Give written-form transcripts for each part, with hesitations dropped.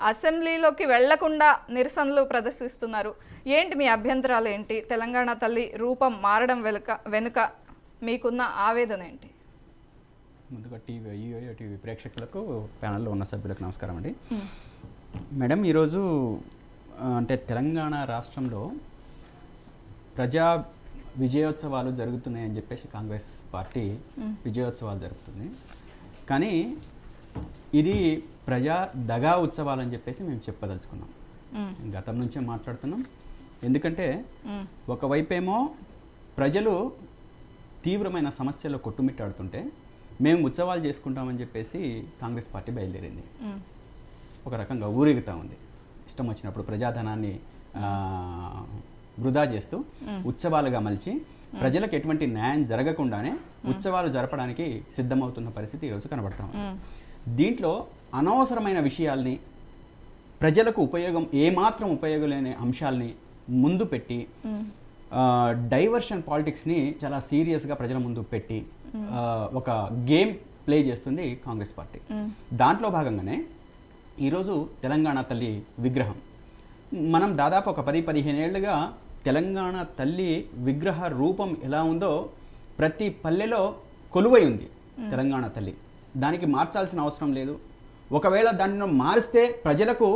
అసెంబ్లీలోకి వెళ్లకుండా నిరసనలు ప్రదర్శిస్తున్నారు. ఏంటి మీ అభ్యంతరాలు ఏంటి? తెలంగాణ తల్లి రూపం మారడం వెనుక మీకున్న ఆవేదన ఏంటి? ముందుగా టీవీ ప్రేక్షకులకు, ప్యానల్లో ఉన్న సభ్యులకు నమస్కారం అండి. మేడం, ఈరోజు అంటే తెలంగాణ రాష్ట్రంలో ప్రజా విజయోత్సవాలు జరుగుతున్నాయని చెప్పేసి కాంగ్రెస్ పార్టీ విజయోత్సవాలు జరుపుతుంది. కానీ ఇది ప్రజా దగా ఉత్సవాలు అని చెప్పేసి మేము చెప్పదలుచుకున్నాం. గతం నుంచే మాట్లాడుతున్నాం. ఎందుకంటే ఒకవైపేమో ప్రజలు తీవ్రమైన సమస్యలు కొట్టుమిట్టాడుతుంటే మేము ఉత్సవాలు చేసుకుంటామని చెప్పేసి కాంగ్రెస్ పార్టీ బయలుదేరింది. ఒక రకంగా ఊరేగుతూ ఉంది. ఇష్టం వచ్చినప్పుడు ప్రజాధనాన్ని వృధా చేస్తూ ఉత్సవాలుగా మలిచి ప్రజలకు ఎటువంటి న్యాయం జరగకుండానే ఉత్సవాలు జరపడానికి సిద్ధమవుతున్న పరిస్థితి ఈరోజు కనబడతాం. దీంట్లో అనవసరమైన విషయాల్ని, ప్రజలకు ఏమాత్రం ఉపయోగం లేని అంశాలని ముందు పెట్టి డైవర్షన్ పాలిటిక్స్ని చాలా సీరియస్గా ప్రజల ముందు పెట్టి ఒక గేమ్ ప్లే చేస్తుంది కాంగ్రెస్ పార్టీ. దాంట్లో భాగంగానే ఈరోజు తెలంగాణ తల్లి విగ్రహం మనం దాదాపు ఒక 10-15 ఏళ్ళుగా తెలంగాణ తల్లి విగ్రహ రూపం ఎలా ఉందో ప్రతి పల్లెలో కొలువై ఉంది తెలంగాణ తల్లి. దానికి మార్చాల్సిన అవసరం లేదు. ఒకవేళ దాన్ని మారిస్తే ప్రజలకు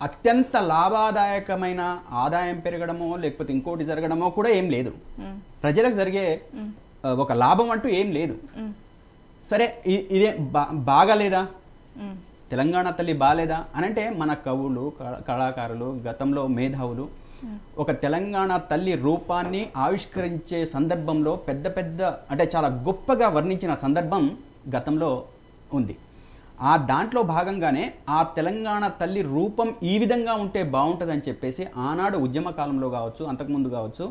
అత్యంత లాభదాయకమైన ఆదాయం పెరగడమో లేకపోతే ఇంకోటి జరగడమో కూడా ఏం లేదు. ప్రజలకు జరిగే ఒక లాభం అంటూ ఏం లేదు. సరే, ఇదే బాగాలేదా, తెలంగాణ తల్లి బాగాలేదా అనంటే మన కవులు, కళాకారులు, గతంలో మేధావులు ఒక తెలంగాణ తల్లి రూపాన్ని ఆవిష్కరించే సందర్భంలో అంటే చాలా గొప్పగా వర్ణించిన సందర్భం గతంలో ఉంది. దాంట్లో భాగంగానే ఆ తెలంగాణ తల్లి రూపం ఈ విధంగా ఉంటే బాగుంటుందని చెప్పేసి ఆనాడు ఉద్యమ కాలంలో కావచ్చు, అంతకుముందు కావచ్చు,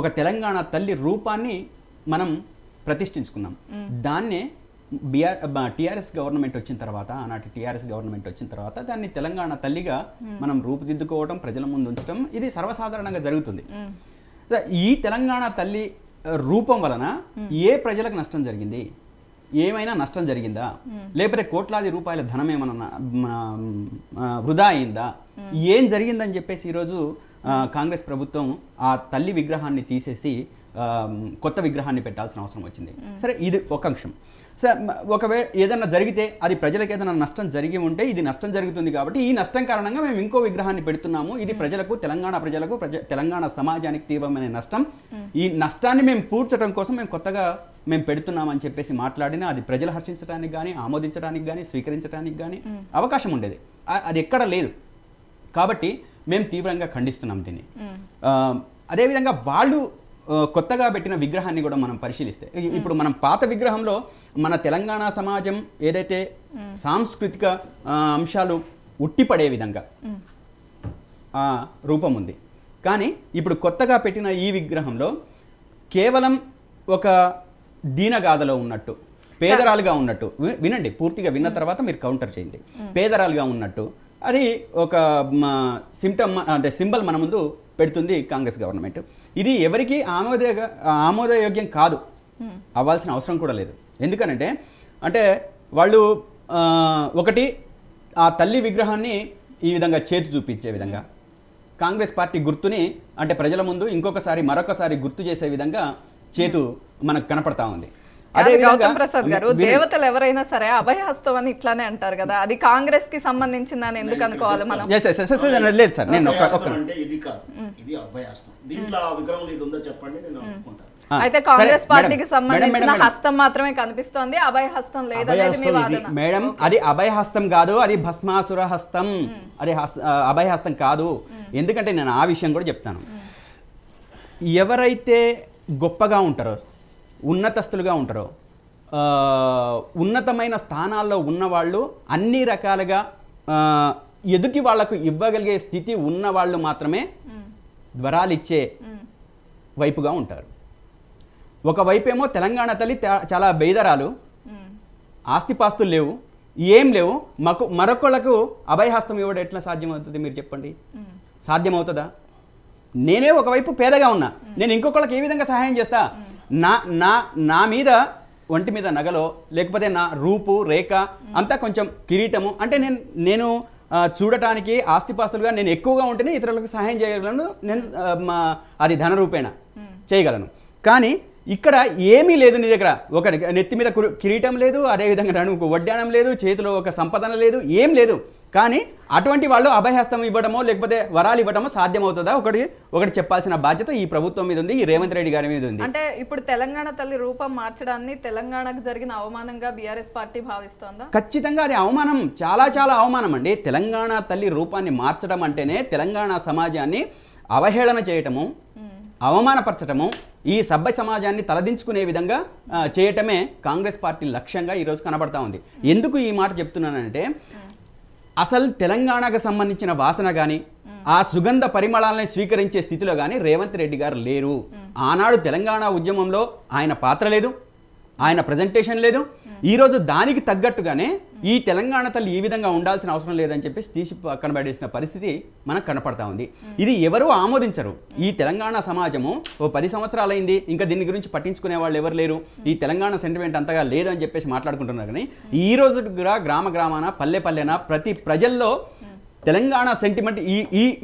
ఒక తెలంగాణ తల్లి రూపాన్ని మనం ప్రతిష్ఠించుకున్నాం. దాన్నే టీఆర్ఎస్ గవర్నమెంట్ వచ్చిన తర్వాత, ఆనాటి టీఆర్ఎస్ గవర్నమెంట్ వచ్చిన తర్వాత దాన్ని తెలంగాణ తల్లిగా మనం రూపుదిద్దుకోవడం, ప్రజల ముందు ఉంచడం ఇది సర్వసాధారణంగా జరుగుతుంది. ఈ తెలంగాణ తల్లి రూపం వలన ఏ ప్రజలకు నష్టం జరిగింది? ఏమైనా నష్టం జరిగిందా? లేకపోతే కోట్లాది రూపాయల ధనం ఏమన్నా వృధా అయిందా? ఏం జరిగిందని చెప్పేసి ఈరోజు కాంగ్రెస్ ప్రభుత్వం ఆ తల్లి విగ్రహాన్ని తీసేసి కొత్త విగ్రహాన్ని పెట్టాల్సిన అవసరం వచ్చింది. సరే, ఇది ఒక అంశం. సరే, ఒకవేళ ఏదైనా జరిగితే అది ప్రజలకు ఏదైనా నష్టం జరిగి ఉంటే ఇది నష్టం జరుగుతుంది కాబట్టి ఈ నష్టం కారణంగా మేము ఇంకో విగ్రహాన్ని పెడుతున్నాము. ఇది ప్రజలకు, తెలంగాణ ప్రజలకు, తెలంగాణ సమాజానికి తీవ్రమైన నష్టం. ఈ నష్టాన్ని మేము పూడ్చడం కోసం మేము కొత్తగా పెడుతున్నామని చెప్పేసి మాట్లాడినా అది ప్రజలు హర్షించడానికి కానీ, ఆమోదించడానికి కానీ, స్వీకరించడానికి కానీ అవకాశం ఉండేది. అది ఎక్కడ లేదు. కాబట్టి మేము తీవ్రంగా ఖండిస్తున్నాం దీన్ని. అదేవిధంగా వాళ్ళు కొత్తగా పెట్టిన విగ్రహాన్ని కూడా మనం పరిశీలిస్తే, ఇప్పుడు మనం పాత విగ్రహంలో మన తెలంగాణ సమాజం ఏదైతే సాంస్కృతిక అంశాలు ఉట్టిపడే విధంగా ఆ రూపం ఉంది. కానీ ఇప్పుడు కొత్తగా పెట్టిన ఈ విగ్రహంలో కేవలం ఒక దీనగాథలో ఉన్నట్టు, పేదరాలుగా ఉన్నట్టు, వినండి, పూర్తిగా విన్న తర్వాత మీరు కౌంటర్ చేయండి. పేదరాలుగా ఉన్నట్టు అది ఒక సిమ్టమ్, అంటే సింబల్ మన ముందు పెడుతుంది కాంగ్రెస్ గవర్నమెంట్. ఇది ఎవరికి ఆమోదయోగ్యం కాదు, అవ్వాల్సిన అవసరం కూడా లేదు. ఎందుకనంటే వాళ్ళు ఒకటి ఆ తల్లి విగ్రహాన్ని ఈ విధంగా చేతి చూపించే విధంగా కాంగ్రెస్ పార్టీ గుర్తుని అంటే ప్రజల ముందు మరొకసారి గుర్తు చేసే విధంగా చేతు మనకు కనపడతా ఉంది. గౌతమ్ ప్రసాద్ గారు, దేవతలు ఎవరైనా సరే అభయహస్తం అని ఇట్లానే అంటారు కదా, అది కాంగ్రెస్ కి సంబంధించిందని ఎందుకు అనుకోవాలి మనం? లేదు సార్, నేను అయితే కాంగ్రెస్ పార్టీకి సంబంధించిన హస్తం మాత్రమే కనిపిస్తోంది, అభయహస్తం లేదనేది మీ వాదన. మేడం, అది అభయహస్తం కాదు, అది భస్మాసుర హస్తం. అది అభయహస్తం కాదు. ఎందుకంటే నేను ఆ విషయం కూడా చెప్తాను. ఎవరైతే గొప్పగా ఉంటారో, ఉన్నతస్తులుగా ఉంటారో, ఉన్నతమైన స్థానాల్లో ఉన్నవాళ్ళు అన్ని రకాలుగా ఎదుటి వాళ్లకు ఇవ్వగలిగే స్థితి ఉన్నవాళ్ళు మాత్రమే వరాలు ఇచ్చే వైపుగా ఉంటారు. ఒకవైపేమో తెలంగాణ తల్లి చాలా బేదరాలు, ఆస్తిపాస్తులు లేవు, ఏం లేవు, మరొకళ్ళకు అభయహస్తం ఇవ్వడం ఎట్లా సాధ్యమవుతుంది? మీరు చెప్పండి, సాధ్యమవుతుందా? నేనే ఒకవైపు పేదగా ఉన్నా, నేను ఇంకొకళ్ళకి ఏ విధంగా సహాయం చేస్తా? నా మీద ఒంటి మీద నగలో లేకపోతే నా రూపు రేఖ అంతా కొంచెం కిరీటము అంటే నేను చూడటానికి ఆస్తిపాస్తులుగా నేను ఎక్కువగా ఉంటేనే ఇతరులకు సహాయం చేయగలను, నేను అది ధన రూపేణ చేయగలను. కానీ ఇక్కడ ఏమీ లేదు నీ దగ్గర, ఒక నెత్తి మీద కిరీటం లేదు, అదేవిధంగా నడుముకు వడ్డానం లేదు, చేతిలో ఒక సంపదన లేదు, ఏం లేదు. కానీ అటువంటి వాళ్ళు అభయహస్తం ఇవ్వడమో లేకపోతే వరాలు ఇవ్వడమో సాధ్యమవుతుందా? ఒకటి చెప్పాల్సిన బాధ్యత ఈ ప్రభుత్వం మీద ఉంది, ఈ రేవంత్ రెడ్డి గారి మీద ఉంది. అంటే ఇప్పుడు తెలంగాణ తల్లి రూపం మార్చడాన్ని తెలంగాణకు జరిగిన అవమానంగా బీఆర్ఎస్ పార్టీ భావిస్తోందా? ఖచ్చితంగా అది అవమానం, చాలా చాలా అవమానం అండి. తెలంగాణ తల్లి రూపాన్ని మార్చడం అంటేనే తెలంగాణ సమాజాన్ని అవహేళన చేయటము, అవమానపరచటము, ఈ సభ్య సమాజాన్ని తలదించుకునే విధంగా చేయటమే కాంగ్రెస్ పార్టీ లక్ష్యంగా ఈరోజు కనబడతా ఉంది. ఎందుకు ఈ మాట చెప్తున్నానంటే, అసలు తెలంగాణకు సంబంధించిన వాసన కానీ ఆ సుగంధ పరిమళాలని స్వీకరించే స్థితిలో కానీ రేవంత్ రెడ్డి గారు లేరు. ఆనాడు తెలంగాణ ఉద్యమంలో ఆయన పాత్ర లేదు, ఆయన ప్రజెంటేషన్ లేదు. ఈరోజు దానికి తగ్గట్టుగానే ఈ తెలంగాణ తల్లి ఈ విధంగా ఉండాల్సిన అవసరం లేదని చెప్పేసి తీసి పక్కన పడేసిన పరిస్థితి మనకు కనపడతా ఉంది. ఇది ఎవరు ఆమోదించరు. ఈ తెలంగాణ సమాజము 10 సంవత్సరాలైంది, ఇంకా దీని గురించి పట్టించుకునే వాళ్ళు ఎవరు లేరు, ఈ తెలంగాణ సెంటిమెంట్ అంతగా లేదు అని చెప్పేసి మాట్లాడుకుంటున్నారు. కానీ ఈ రోజు కూడా గ్రామ గ్రామాన పల్లె పల్లెన ప్రతి ప్రజల్లో తెలంగాణ సెంటిమెంట్,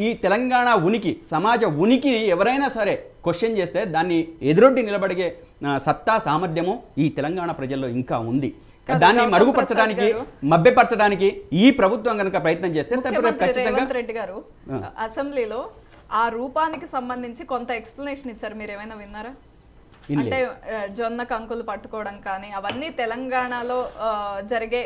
ఈ తెలంగాణ ఉనికి, సమాజ ఉనికిని ఎవరైనా సరే క్వశ్చన్ చేస్తే దాన్ని ఎదురొడ్డి నిలబడిగే సత్తా సామర్థ్యము ఈ తెలంగాణ ప్రజల్లో ఇంకా ఉంది. దాన్ని మరుగుపరచడానికి, మభ్యపరచడానికి ఈ ప్రభుత్వం కనుక ప్రయత్నం చేస్తే ఖచ్చితంగా రేవంత్ రెడ్డి గారు అసెంబ్లీలో ఆ రూపానికి సంబంధించి కొంత ఎక్స్ప్లెనేషన్ ఇచ్చారు, మీరు ఏమైనా విన్నారా? అంటే జొన్న కంకులు పట్టుకోవడం కానీ అవన్నీ తెలంగాణలో జరిగే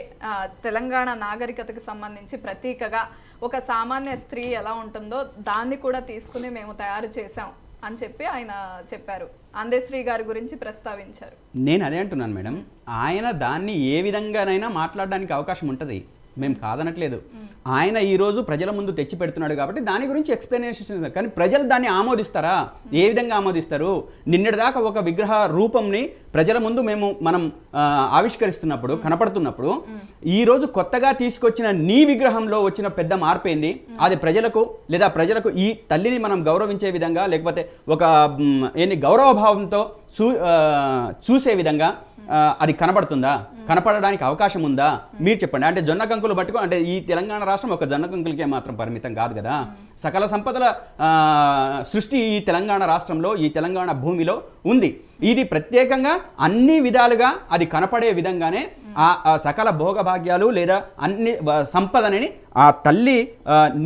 తెలంగాణ నాగరికతకు సంబంధించి ప్రతీకగా ఒక సామాన్య స్త్రీ ఎలా ఉంటుందో దాన్ని కూడా తీసుకుని మేము తయారు చేసాం అని చెప్పి ఆయన చెప్పారు. అందశ్రీ గారి గురించి ప్రస్తావించారు. నేను అదే అంటున్నాను మేడం, ఆయన దాన్ని ఏ విధంగానైనా మాట్లాడడానికి అవకాశం ఉంటుంది, మేము కాదనట్లేదు. ఆయన ఈరోజు ప్రజల ముందు తెచ్చి పెడుతున్నాడు కాబట్టి దాని గురించి ఎక్స్ప్లెనేషన్. కానీ ప్రజలు దాన్ని ఆమోదిస్తారా? ఏ విధంగా ఆమోదిస్తారు? నిన్నటిదాకా ఒక విగ్రహ రూపంని ప్రజల ముందు మనం ఆవిష్కరిస్తున్నప్పుడు, కనపడుతున్నప్పుడు, ఈరోజు కొత్తగా తీసుకొచ్చిన నీ విగ్రహంలో వచ్చిన పెద్ద మార్పేంది? అది ప్రజలకు ఈ తల్లిని మనం గౌరవించే విధంగా, లేకపోతే ఒక గౌరవభావంతో చూసే విధంగా అది కనబడుతుందా? కనపడడానికి అవకాశం ఉందా? మీరు చెప్పండి. అంటే జొన్న కంకులు పట్టుకో అంటే ఈ తెలంగాణ రాష్ట్రం ఒక జొన్న కంకులకే మాత్రం పరిమితం కాదు కదా. సకల సంపదల సృష్టి ఈ తెలంగాణ రాష్ట్రంలో, ఈ తెలంగాణ భూమిలో ఉంది. ఇది ప్రత్యేకంగా అన్ని విధాలుగా అది కనపడే విధంగానే ఆ సకల భోగభాగ్యాలు లేదా అన్ని సంపదని ఆ తల్లి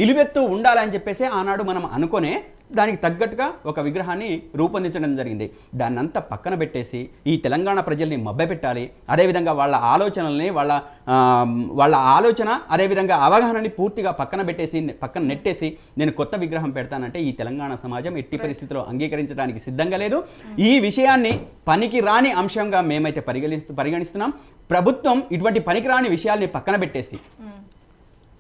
నిలువెత్తు ఉండాలని చెప్పేసి ఆనాడు మనం అనుకునే దానికి తగ్గట్టుగా ఒక విగ్రహాన్ని రూపొందించడం జరిగింది. దాన్నంతా పక్కన పెట్టేసి ఈ తెలంగాణ ప్రజల్ని మభ్యపెట్టాలి, అదేవిధంగా వాళ్ళ ఆలోచనల్ని వాళ్ళ ఆలోచన అదేవిధంగా అవగాహనని పూర్తిగా పక్కన నెట్టేసి నేను కొత్త విగ్రహం పెడతానంటే ఈ తెలంగాణ సమాజం ఎట్టి పరిస్థితిలో అంగీకరించడానికి సిద్ధంగా లేదు. ఈ విషయాన్ని పనికి రాని అంశంగా మేమైతే పరిగణిస్తున్నాం. ప్రభుత్వం ఇటువంటి పనికిరాని విషయాల్ని పక్కన పెట్టేసి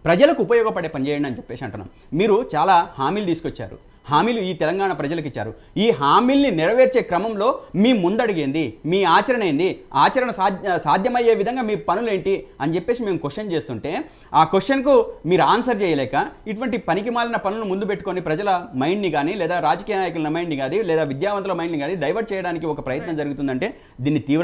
ప్రజలకు ఉపయోగపడే పని చేయండి అని చెప్పేసి అంటున్నాం. మీరు చాలా హామీలు తీసుకొచ్చారు, హామీలు ఈ తెలంగాణ ప్రజలకు ఇచ్చారు. ఈ హామీల్ని నెరవేర్చే క్రమంలో మీ ముందడిగేంది, మీ ఆచరణ ఏంది, ఆచరణ సాధ్యమయ్యే విధంగా మీ పనులేంటి అని చెప్పేసి మేము క్వశ్చన్ చేస్తుంటే ఆ క్వశ్చన్కు మీరు ఆన్సర్ చేయలేక ఇటువంటి పనికి మాలిన పనులను ముందు పెట్టుకొని ప్రజల మైండ్ని కానీ లేదా రాజకీయ నాయకుల మైండ్ని కానీ లేదా విద్యావంతుల మైండ్ని కానీ డైవర్ట్ చేయడానికి ఒక ప్రయత్నం జరుగుతుందంటే దీన్ని తీవ్ర